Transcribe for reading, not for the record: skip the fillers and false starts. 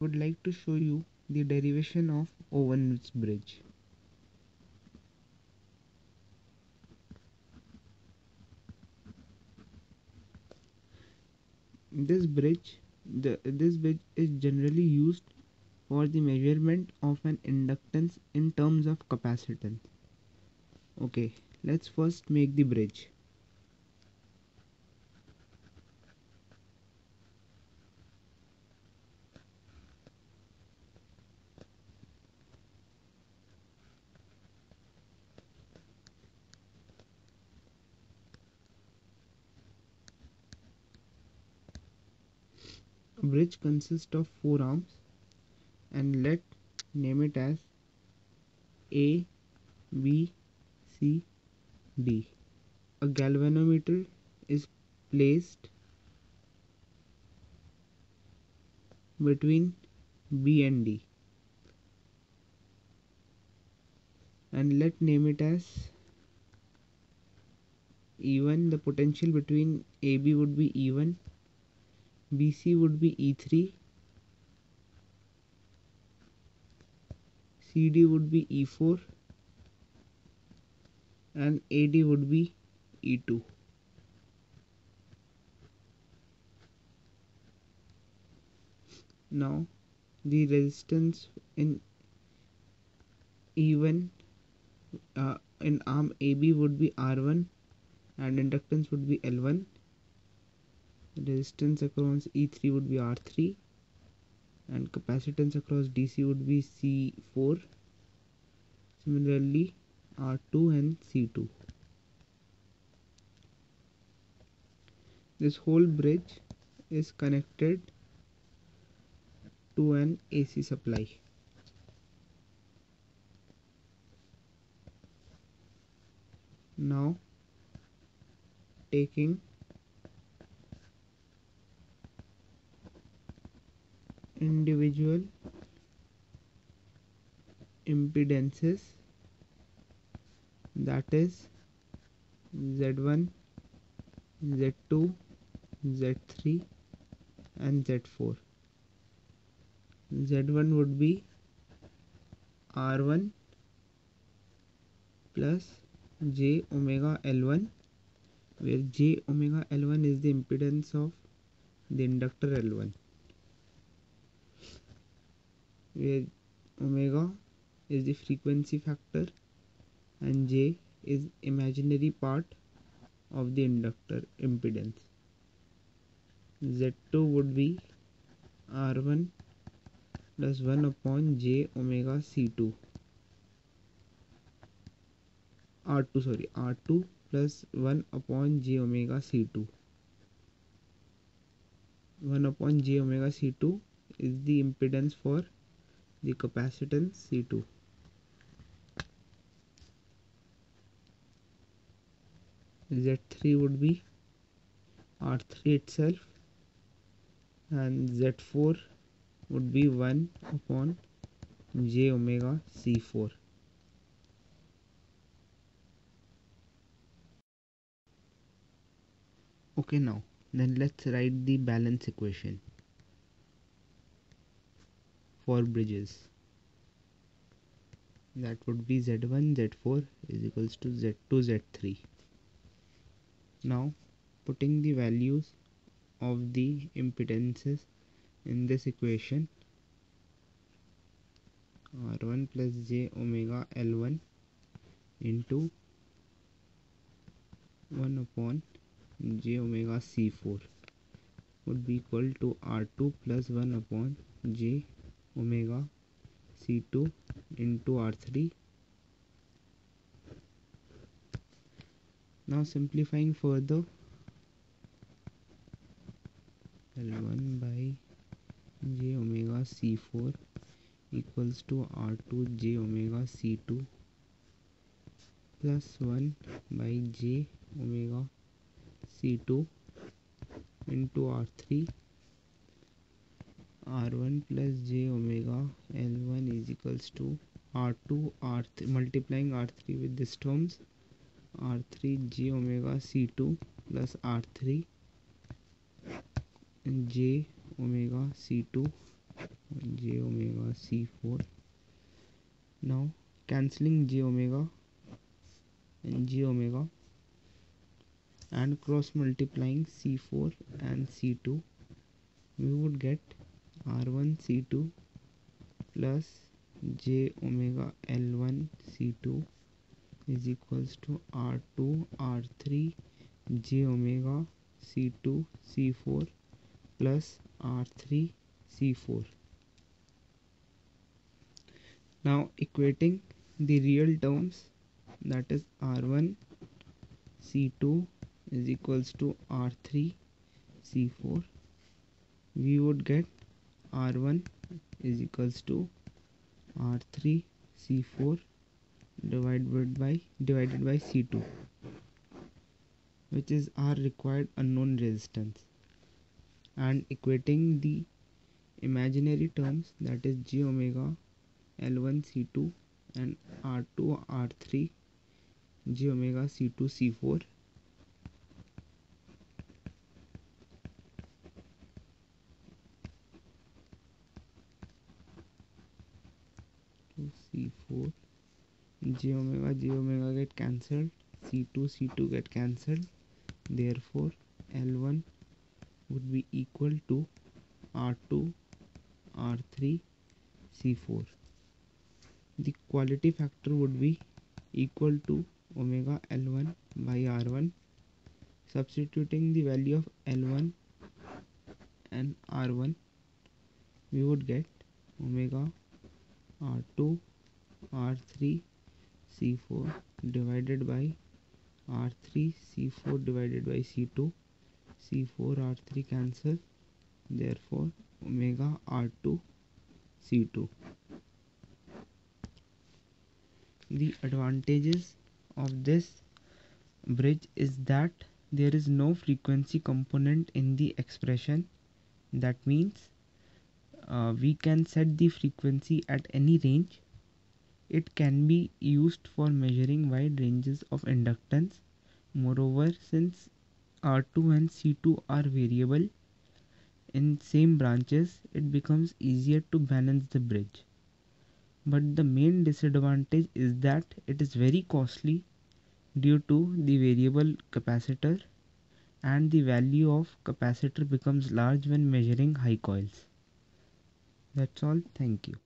would like to show you the derivation of Owen's bridge. This bridge is generally used for the measurement of an inductance in terms of capacitance. Okay, let's first make the bridge. A bridge consists of 4 arms, and let name it as A, B, C, D. A galvanometer is placed between B and D, and let name it as E1. The potential between AB would be E1, BC would be E3, CD would be E4, and AD would be E2. Now the resistance in E1 in arm AB would be R1 and inductance would be L1. Resistance across E3 would be R3 and capacitance across DC would be C4. Similarly, R2 and C2. This whole bridge is connected to an AC supply. Now, taking individual impedances, that is Z1, Z2, Z3 and Z4. Z1 would be R1 plus J omega L1, where J omega L1 is the impedance of the inductor L1, where omega is the frequency factor and J is imaginary part of the inductor impedance. Z2 would be R1 plus 1 upon J omega C2. R2 plus 1 upon J omega C2. 1 upon J omega C2 is the impedance for the capacitance C2. Z3 would be R3 itself, and Z4 would be 1 upon J omega C4. Okay, now then let's write the balance equation for bridges. That would be Z1 Z4 is equals to Z2 Z3. Now putting the values of the impedances in this equation, R1 plus J omega L1 into 1 upon J omega C4 would be equal to R2 plus 1 upon J omega C2 into R3. Now simplifying further, L1 by J omega C4 equals to R2 J omega C2 plus 1 by J omega C2 into R3. R1 plus J omega L1 is equals to R2 R3 multiplying R3 with these terms, R3 J omega C2 plus R3 J omega C2 j omega c4. Now cancelling j omega and j omega and cross multiplying c4 and c2, we would get r1 c2 plus j omega l1 c2 is equals to r2 r3 j omega c2 c4 plus r3 c4. Now equating the real terms, that is r1 c2 is equals to r3 c4, we would get r1 is equals to r3 c4 divided by c2, which is our required unknown resistance, and equating the imaginary terms, that is j omega l1 c2 and r2 r3 j omega c2 c4, c4 j omega get cancelled, c2 get cancelled, therefore l1 would be equal to r2 r3 c4. The quality factor would be equal to omega l1 by r1. Substituting the value of l1 and r1, we would get omega r2 r3 c4 divided by r3 c4 divided by c2, c4 r3 cancel, therefore omega r2 c2. The advantages of this bridge is that there is no frequency component in the expression. That means we can set the frequency at any range. It can be used for measuring wide ranges of inductance. Moreover, since R2 and C2 are variable in same branches, it becomes easier to balance the bridge. But the main disadvantage is that it is very costly due to the variable capacitor, and the value of capacitor becomes large when measuring high coils. That's all. Thank you.